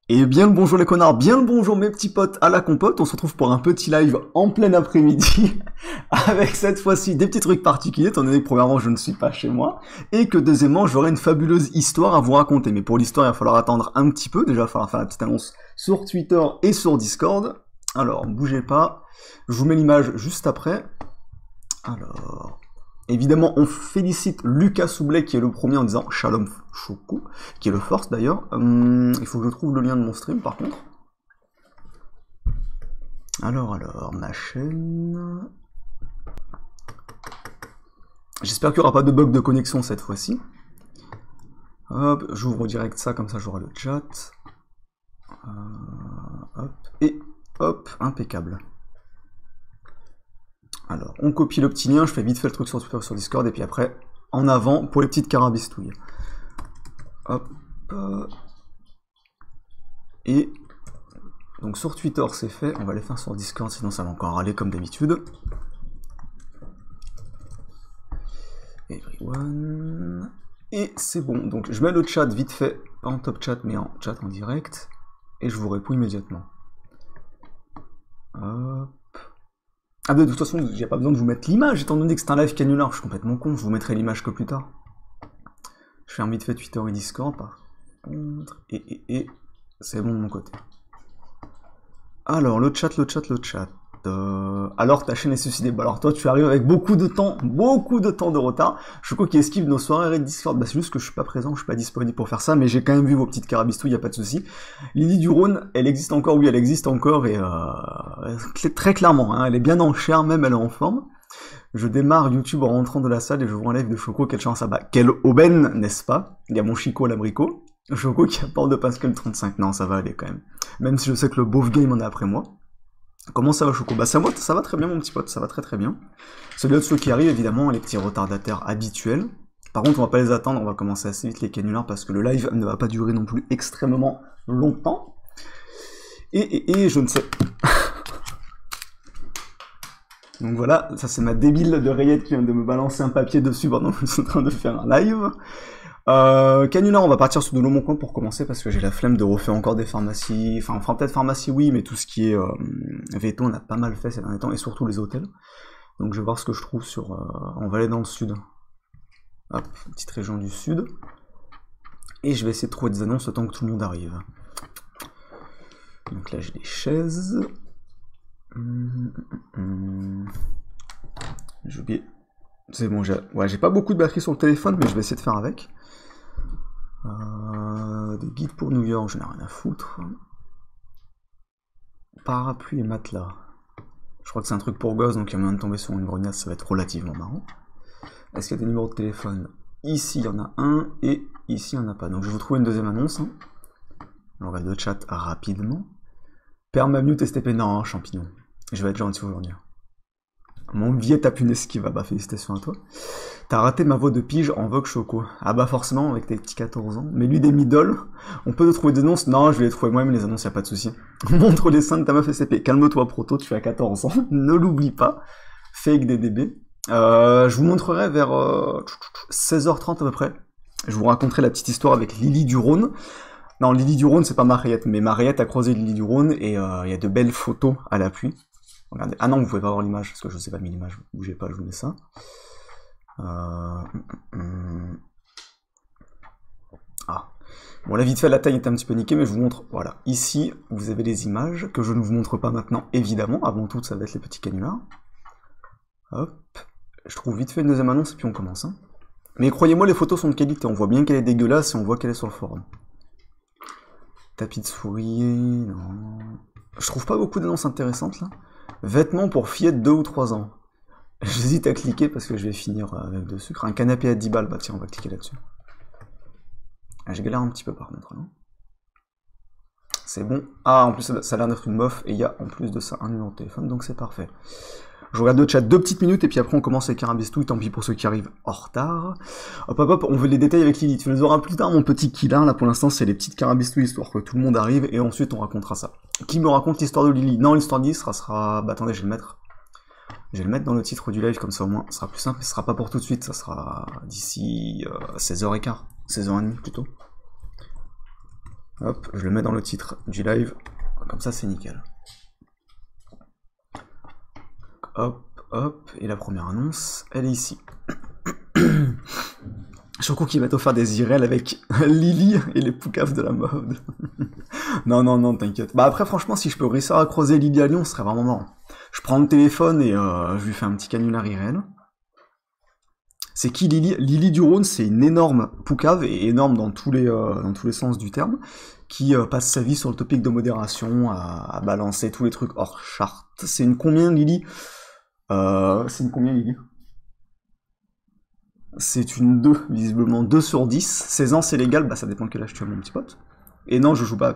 Et bien le bonjour les connards, bien le bonjour mes petits potes à la compote, on se retrouve pour un petit live en plein après-midi, avec cette fois-ci des petits trucs particuliers, étant donné que premièrement je ne suis pas chez moi, et que deuxièmement j'aurai une fabuleuse histoire à vous raconter. Mais pour l'histoire il va falloir attendre un petit peu, déjà il va falloir faire la petite annonce sur Twitter et sur Discord. Alors bougez pas, je vous mets l'image juste après. Alors... Évidemment, on félicite Lucas Soublet qui est le premier en disant Shalom Choco, qui est le force d'ailleurs. Il faut que je trouve le lien de mon stream par contre. Alors, ma chaîne... J'espère qu'il n'y aura pas de bug de connexion cette fois-ci. Hop, j'ouvre direct ça, comme ça j'aurai le chat. Hop, et hop, impeccable. Alors, on copie le petit lien, je fais vite fait le truc sur Twitter, sur Discord, et puis après, en avant, pour les petites carabistouilles. Hop. Et, donc sur Twitter, c'est fait, on va les faire sur Discord, sinon ça va encore râler comme d'habitude. Everyone. Et c'est bon, donc je mets le chat vite fait, pas en top chat, mais en chat en direct, et je vous réponds immédiatement. Hop. Ah bah de toute façon, j'ai pas besoin de vous mettre l'image, étant donné que c'est un live canular, je suis complètement con, je vous mettrai l'image que plus tard. Je fais un vite fait Twitter et Discord, par contre, et c'est bon de mon côté. Alors, le chat. Alors, ta chaîne est suicidée. Bah alors toi, tu arrives avec beaucoup de temps de retard. Choco qui esquive nos soirées de Discord. Bah c'est juste que je suis pas présent, je suis pas disponible pour faire ça, mais j'ai quand même vu vos petites carabistouilles, y a pas de souci. Lily du Rhône, elle existe encore, oui, elle existe encore, et très clairement, hein, elle est bien en chair, même elle est en forme. Je démarre YouTube en rentrant de la salle et je vois un live de Choco, quelle chance, ah bah, quelle aubaine, n'est-ce pas? Il y a mon Chico l'abricot. Choco qui apporte de Pascal 35, non, ça va aller quand même. Même si je sais que le beauf game en est après moi. Comment ça va Choco? Bah ça va très bien mon petit pote, ça va très bien. Celui de ceux qui arrivent évidemment, les petits retardataires habituels. Par contre on va pas les attendre, on va commencer assez vite les canulars parce que le live ne va pas durer non plus extrêmement longtemps. Et je ne sais... Donc voilà, ça c'est ma débile de Rayette qui vient de me balancer un papier dessus pendant que je suis en train de faire un live. Canular, on va partir sur de l'eau mon coin pour commencer parce que j'ai la flemme de refaire encore des pharmacies. Enfin, on fera peut-être pharmacie, oui, mais tout ce qui est veto, on a pas mal fait ces derniers temps et surtout les hôtels. Donc je vais voir ce que je trouve sur. On va aller dans le sud. Hop, petite région du sud. Et je vais essayer de trouver des annonces le temps que tout le monde arrive. Donc là, j'ai des chaises. J'ai oublié. C'est bon, j'ai pas beaucoup de batterie sur le téléphone, mais je vais essayer de faire avec. Des guides pour New York, je n'ai rien à foutre. Parapluie et matelas. Je crois que c'est un truc pour gosses, donc il y a moyen de tomber sur une grognasse, ça va être relativement marrant. Est-ce qu'il y a des numéros de téléphone? Ici, il y en a un, et ici, il n'y en a pas. Donc je vais vous trouver une deuxième annonce. Hein. On regarde le chat rapidement. Permamute STP, non, champignon. Je vais être gentil aujourd'hui. Mon billet tape une esquive, bah félicitations à toi. T'as raté ma voix de pige en Vogue Choco. Ah bah forcément, avec tes petits 14 ans. Mais lui des middle, on peut te trouver des annonces? Non, je vais les trouver moi-même les annonces, y a pas de souci. Montre les seins de ta meuf SCP. Calme-toi Proto, tu as 14 ans. Ne l'oublie pas. Fake DDB. Je vous montrerai vers 16h30 à peu près. Je vous raconterai la petite histoire avec Lily du Rhône. Non, Lily du Rhône, c'est pas Mariette, mais Mariette a croisé Lily du Rhône et il y a de belles photos à l'appui. Regardez. Ah non, vous pouvez pas voir l'image, parce que je sais pas mis l'image. Bougez pas, je vous mets ça. Ah. Bon, là, vite fait, la taille est un petit peu niquée, mais je vous montre. Voilà. Ici, vous avez les images, que je ne vous montre pas maintenant, évidemment. Avant tout, ça va être les petits canulars. Hop. Je trouve vite fait une deuxième annonce, et puis on commence. Hein. Mais croyez-moi, les photos sont de qualité. On voit bien qu'elle est dégueulasse, et on voit qu'elle est sur le forum. Tapis de souris... Non... Je trouve pas beaucoup d'annonces intéressantes, là. Vêtements pour fillettes de 2 ou 3 ans. J'hésite à cliquer parce que je vais finir avec de sucre. Un canapé à 10 balles, bah tiens, on va cliquer là-dessus. Ah, je galère un petit peu par contre, non? C'est bon. Ah, en plus, ça a l'air d'être une meuf, et il y a en plus de ça un numéro de téléphone, donc c'est parfait. Je regarde le chat 2 petites minutes, et puis après on commence avec Carabistouille, tant pis pour ceux qui arrivent en retard. Hop, on veut les détails avec Lily. Tu les auras plus tard, mon petit killer. Là, pour l'instant, c'est les petites Carabistouilles, histoire que tout le monde arrive, et ensuite on racontera ça. Qui me raconte l'histoire de Lily? Non, l'histoire de Lily sera... Bah attendez, je vais le mettre. Je vais le mettre dans le titre du live, comme ça au moins, ce sera plus simple. Ce sera pas pour tout de suite, ça sera d'ici 16h15. 16h30 plutôt. Hop, je le mets dans le titre du live. Comme ça, c'est nickel. Hop, hop, et la première annonce, elle est ici. Surtout qu'il va t'offrir des IRL avec Lily et les poucaves de la mode. Non, non, non, t'inquiète. Bah après, franchement, si je peux réussir à croiser Lily à Lyon, ce serait vraiment marrant. Je prends le téléphone et je lui fais un petit canular IRL. C'est qui Lily? Lily du Rhône, c'est une énorme poucave, et énorme dans tous les sens du terme, qui passe sa vie sur le topic de modération, à balancer tous les trucs hors charte. C'est une combien, Lily? C'est une combien, Lily? C'est une 2, visiblement 2 sur 10. 16 ans, c'est légal, bah ça dépend de quel âge tu as, mon petit pote. Et non, je joue pas à